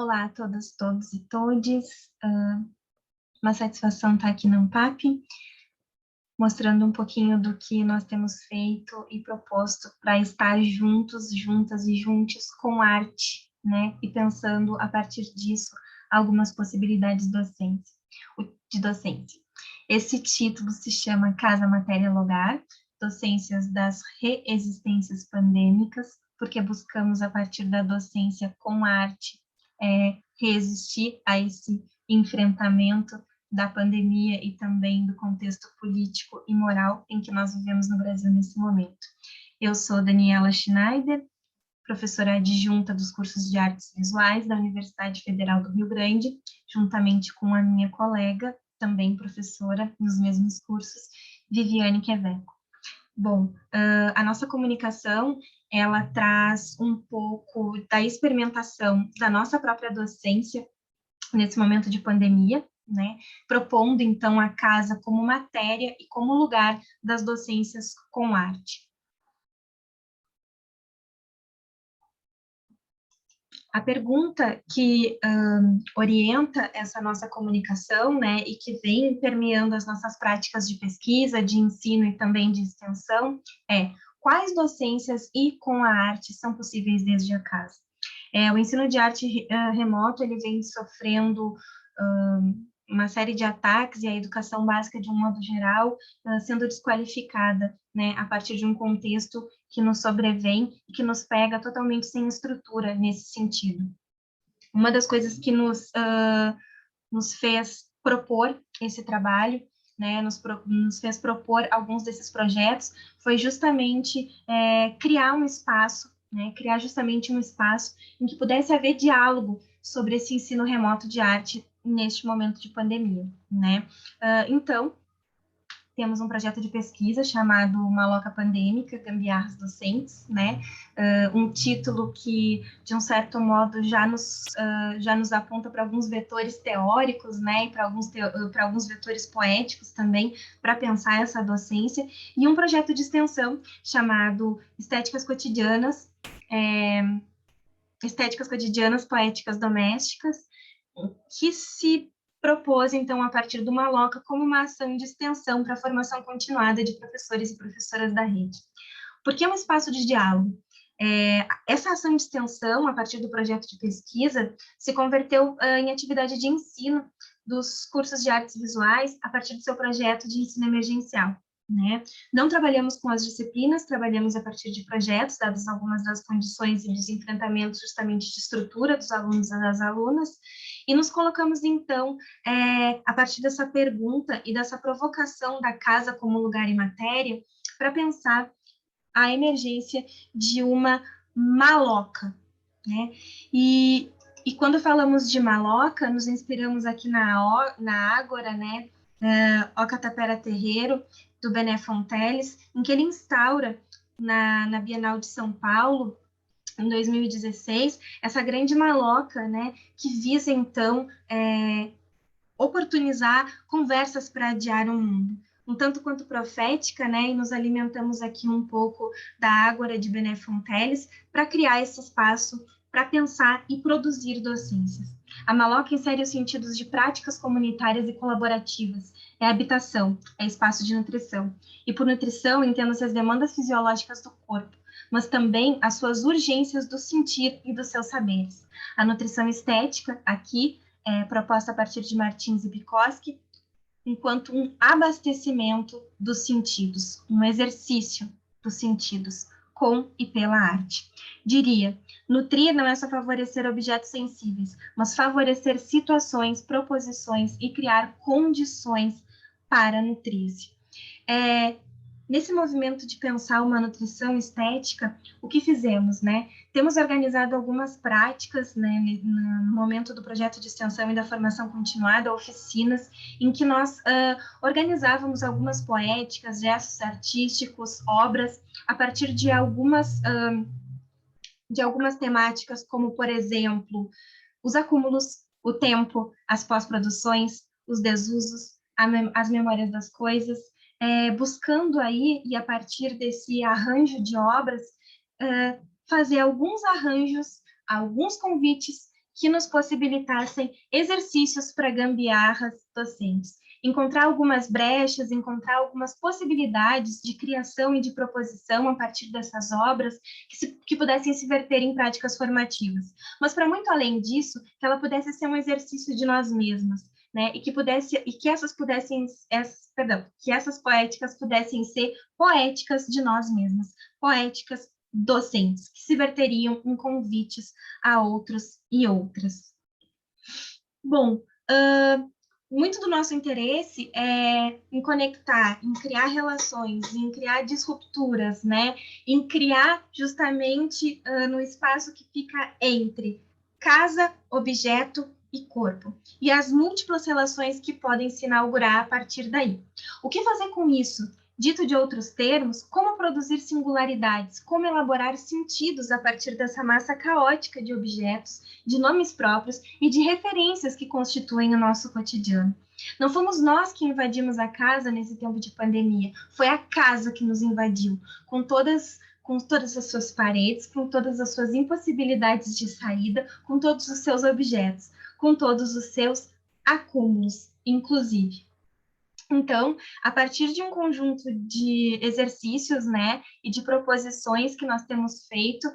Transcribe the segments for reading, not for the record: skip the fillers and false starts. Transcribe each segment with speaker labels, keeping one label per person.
Speaker 1: Olá a todas, todos e todes. Uma satisfação estar aqui na Ampap, mostrando um pouquinho do que nós temos feito e proposto para estar juntos, juntas e juntos com arte, né? E pensando, a partir disso, algumas possibilidades de docência. Esse título se chama Casa, Matéria, Lugar, Docências das Reexistências Pandêmicas, porque buscamos, a partir da docência com arte, resistir a esse enfrentamento da pandemia e também do contexto político e moral em que nós vivemos no Brasil nesse momento. Eu sou Daniela Schneider, professora adjunta dos cursos de artes visuais da Universidade Federal do Rio Grande, juntamente com a minha colega, também professora nos mesmos cursos, Viviane Queveco. Bom, a nossa comunicação, ela traz um pouco da experimentação da nossa própria docência nesse momento de pandemia, né, propondo, então, a casa como matéria e como lugar das docências com arte. A pergunta que orienta essa nossa comunicação, né, e que vem permeando as nossas práticas de pesquisa, de ensino e também de extensão, é: quais docências e com a arte são possíveis desde a casa? O ensino de arte remoto, ele vem sofrendo uma série de ataques, e a educação básica, de um modo geral, sendo desqualificada, né, a partir de um contexto que nos sobrevém e que nos pega totalmente sem estrutura nesse sentido. Uma das coisas que nos fez propor esse trabalho, né, nos fez propor alguns desses projetos, foi justamente criar um espaço, né, criar justamente um espaço em que pudesse haver diálogo sobre esse ensino remoto de arte neste momento de pandemia, né? Então, temos um projeto de pesquisa chamado Maloca Pandêmica, Gambiarras Docentes, né? Um título que, de um certo modo, já nos aponta para alguns vetores teóricos, né? E para alguns vetores poéticos também, para pensar essa docência. E um projeto de extensão chamado Estéticas Cotidianas, Poéticas Domésticas, que se propôs, então, a partir do Maloca, como uma ação de extensão para a formação continuada de professores e professoras da rede. Por que um espaço de diálogo? Essa ação de extensão, a partir do projeto de pesquisa, se converteu em atividade de ensino dos cursos de artes visuais a partir do seu projeto de ensino emergencial, né? Não trabalhamos com as disciplinas, trabalhamos a partir de projetos, dadas algumas das condições e dos enfrentamentos justamente de estrutura dos alunos e das alunas, e nos colocamos, então, a partir dessa pergunta e dessa provocação da casa como lugar e matéria, para pensar a emergência de uma maloca, né? E quando falamos de maloca, nos inspiramos aqui na Ágora, né? Oca Tapera Terreiro, do Bené Fonteles, em que ele instaura na Bienal de São Paulo, em 2016, essa grande maloca, né, que visa, então, oportunizar conversas para adiar o mundo, um tanto quanto profética, né, e nos alimentamos aqui um pouco da Ágora de Bené Fonteles para criar esse espaço para pensar e produzir docências. A maloca insere os sentidos de práticas comunitárias e colaborativas, é habitação, é espaço de nutrição, e por nutrição entendo-se as demandas fisiológicas do corpo, mas também as suas urgências do sentir e dos seus saberes. A nutrição estética, aqui, proposta a partir de Martins e Bukowski, enquanto um abastecimento dos sentidos, um exercício dos sentidos, com e pela arte. Diria, nutrir não é só favorecer objetos sensíveis, mas favorecer situações, proposições e criar condições para nutrir-se. Nesse movimento de pensar uma nutrição estética, o que fizemos, né? Temos organizado algumas práticas, né, no momento do projeto de extensão e da formação continuada, oficinas, em que nós organizávamos algumas poéticas, gestos artísticos, obras, a partir de algumas temáticas, como, por exemplo, os acúmulos, o tempo, as pós-produções, os desusos, as memórias das coisas, buscando aí, e a partir desse arranjo de obras, fazer alguns arranjos, alguns convites que nos possibilitassem exercícios para gambiarras docentes. Encontrar algumas brechas, encontrar algumas possibilidades de criação e de proposição a partir dessas obras que pudessem se verter em práticas formativas. Mas, para muito além disso, que ela pudesse ser um exercício de nós mesmas, né? Que essas poéticas pudessem ser poéticas de nós mesmas, poéticas docentes, que se verteriam em convites a outros e outras. Bom, muito do nosso interesse é em conectar, em criar relações, em criar disrupturas, né? Em criar justamente no espaço que fica entre casa, objeto e corpo, e as múltiplas relações que podem se inaugurar a partir daí. O que fazer com isso? Dito de outros termos, como produzir singularidades, como elaborar sentidos a partir dessa massa caótica de objetos, de nomes próprios e de referências que constituem o nosso cotidiano. Não fomos nós que invadimos a casa nesse tempo de pandemia, foi a casa que nos invadiu, com todas as suas paredes, com todas as suas impossibilidades de saída, com todos os seus objetos, com todos os seus acúmulos, inclusive. Então, a partir de um conjunto de exercícios, né, e de proposições que nós temos feito,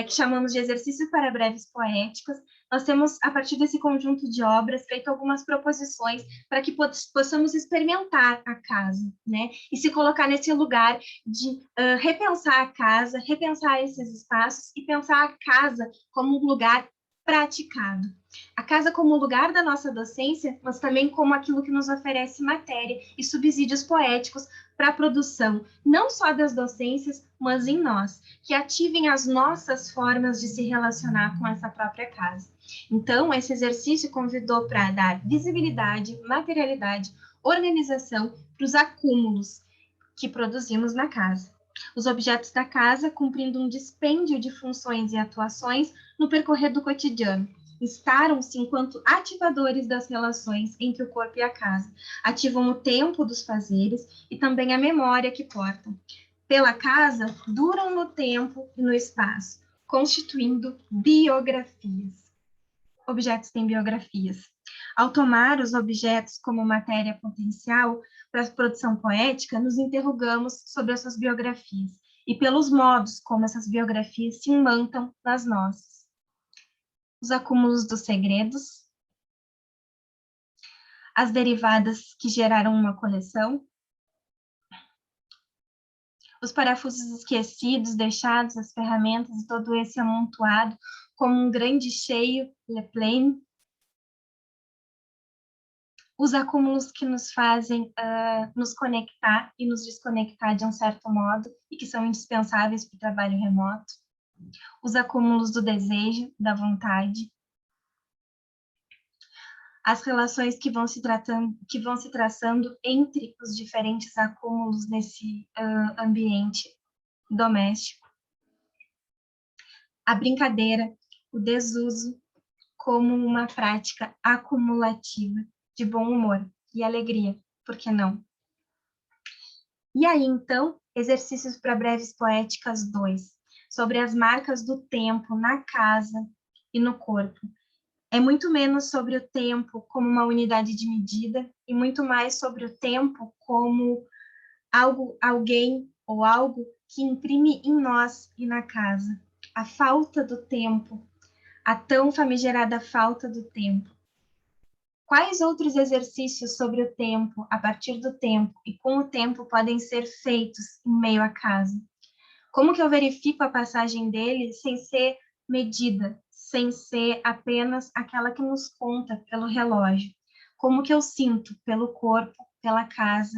Speaker 1: que chamamos de exercícios para breves poéticos, nós temos, a partir desse conjunto de obras, feito algumas proposições para que possamos experimentar a casa, né, e se colocar nesse lugar de repensar a casa, repensar esses espaços e pensar a casa como um lugar praticado. A casa como lugar da nossa docência, mas também como aquilo que nos oferece matéria e subsídios poéticos para a produção, não só das docências, mas em nós, que ativem as nossas formas de se relacionar com essa própria casa. Então, esse exercício convidou para dar visibilidade, materialidade, organização para os acúmulos que produzimos na casa. Os objetos da casa cumprindo um dispêndio de funções e atuações no percorrer do cotidiano. Instaram-se enquanto ativadores das relações entre o corpo e a casa. Ativam o tempo dos fazeres e também a memória que portam. Pela casa, duram no tempo e no espaço, constituindo biografias. Objetos têm biografias. Ao tomar os objetos como matéria potencial para a produção poética, nos interrogamos sobre as suas biografias e pelos modos como essas biografias se imantam nas nossas. Os acúmulos dos segredos, as derivadas que geraram uma coleção, os parafusos esquecidos, deixados, as ferramentas e todo esse amontoado como um grande cheio, le plein, os acúmulos que nos fazem nos conectar e nos desconectar de um certo modo e que são indispensáveis para o trabalho remoto, os acúmulos do desejo, da vontade, as relações que vão se traçando entre os diferentes acúmulos nesse ambiente doméstico, a brincadeira, o desuso como uma prática acumulativa de bom humor e alegria, por que não? E aí, então, exercícios para breves poéticas 2, sobre as marcas do tempo na casa e no corpo. É muito menos sobre o tempo como uma unidade de medida e muito mais sobre o tempo como algo, alguém ou algo que imprime em nós e na casa. A falta do tempo, a tão famigerada falta do tempo. Quais outros exercícios sobre o tempo, a partir do tempo e com o tempo podem ser feitos em meio à casa? Como que eu verifico a passagem dele sem ser medida, sem ser apenas aquela que nos conta pelo relógio? Como que eu sinto pelo corpo, pela casa,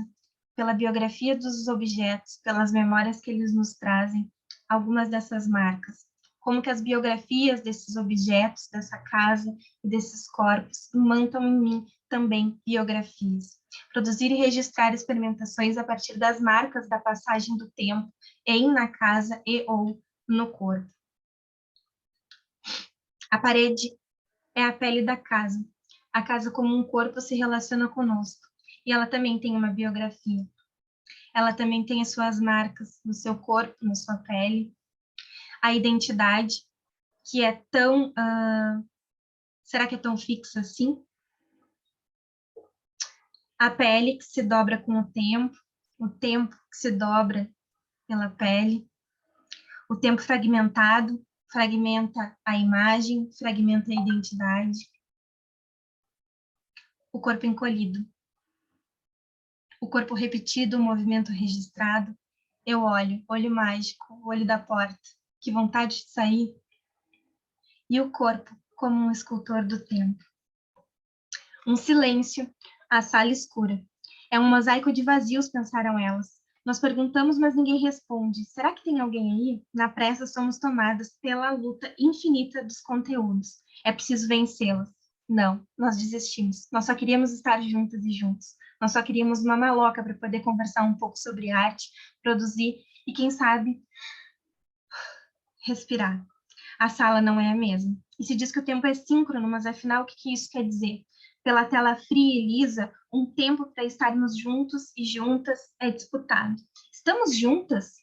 Speaker 1: pela biografia dos objetos, pelas memórias que eles nos trazem, algumas dessas marcas? Como que as biografias desses objetos, dessa casa e desses corpos imantam em mim também biografias? Produzir e registrar experimentações a partir das marcas da passagem do tempo em, na casa e ou no corpo. A parede é a pele da casa. A casa como um corpo se relaciona conosco. E ela também tem uma biografia. Ela também tem as suas marcas no seu corpo, na sua pele. A identidade, que é tão Será que é tão fixa assim? A pele que se dobra com o tempo que se dobra pela pele, o tempo fragmentado fragmenta a imagem, fragmenta a identidade, o corpo encolhido, o corpo repetido, o movimento registrado. Eu olho mágico, olho da porta, que vontade de sair. E o corpo como um escultor do tempo. Um silêncio, a sala escura. É um mosaico de vazios, pensaram elas. Nós perguntamos, mas ninguém responde. Será que tem alguém aí? Na pressa, somos tomadas pela luta infinita dos conteúdos. É preciso vencê-las. Não, nós desistimos. Nós só queríamos estar juntas e juntos. Nós só queríamos uma maloca para poder conversar um pouco sobre arte, produzir e, quem sabe, respirar. A sala não é a mesma. E se diz que o tempo é síncrono, mas afinal, o que isso quer dizer? Pela tela fria e lisa, um tempo para estarmos juntos e juntas é disputado. Estamos juntas?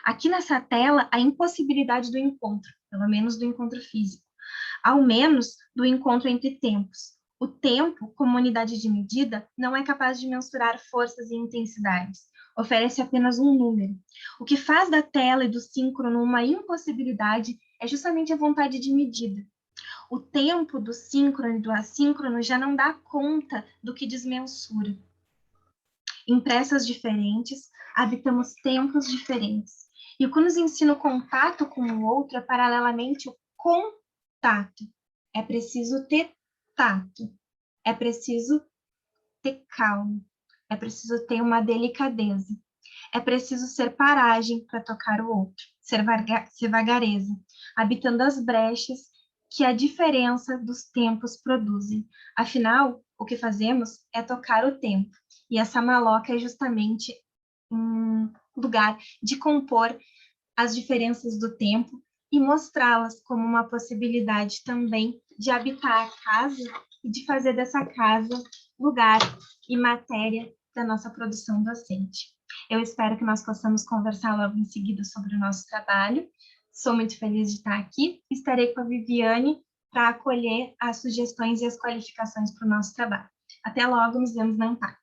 Speaker 1: Aqui nessa tela, a impossibilidade do encontro, pelo menos do encontro físico, ao menos do encontro entre tempos. O tempo, como unidade de medida, não é capaz de mensurar forças e intensidades. Oferece apenas um número. O que faz da tela e do síncrono uma impossibilidade é justamente a vontade de medida. O tempo do síncrono e do assíncrono já não dá conta do que desmensura. Em pressas diferentes, habitamos tempos diferentes. E o que nos ensina o contato com o outro é, paralelamente, o contato. É preciso ter tato. É preciso ter calma. É preciso ter uma delicadeza. É preciso ser paragem para tocar o outro, ser vagareza, habitando as brechas que a diferença dos tempos produzem. Afinal, o que fazemos é tocar o tempo. E essa maloca é justamente um lugar de compor as diferenças do tempo e mostrá-las como uma possibilidade também de habitar a casa e de fazer dessa casa lugar e matéria da nossa produção docente. Eu espero que nós possamos conversar logo em seguida sobre o nosso trabalho. Sou muito feliz de estar aqui. Estarei com a Viviane para acolher as sugestões e as qualificações para o nosso trabalho. Até logo, nos vemos na ANPAC.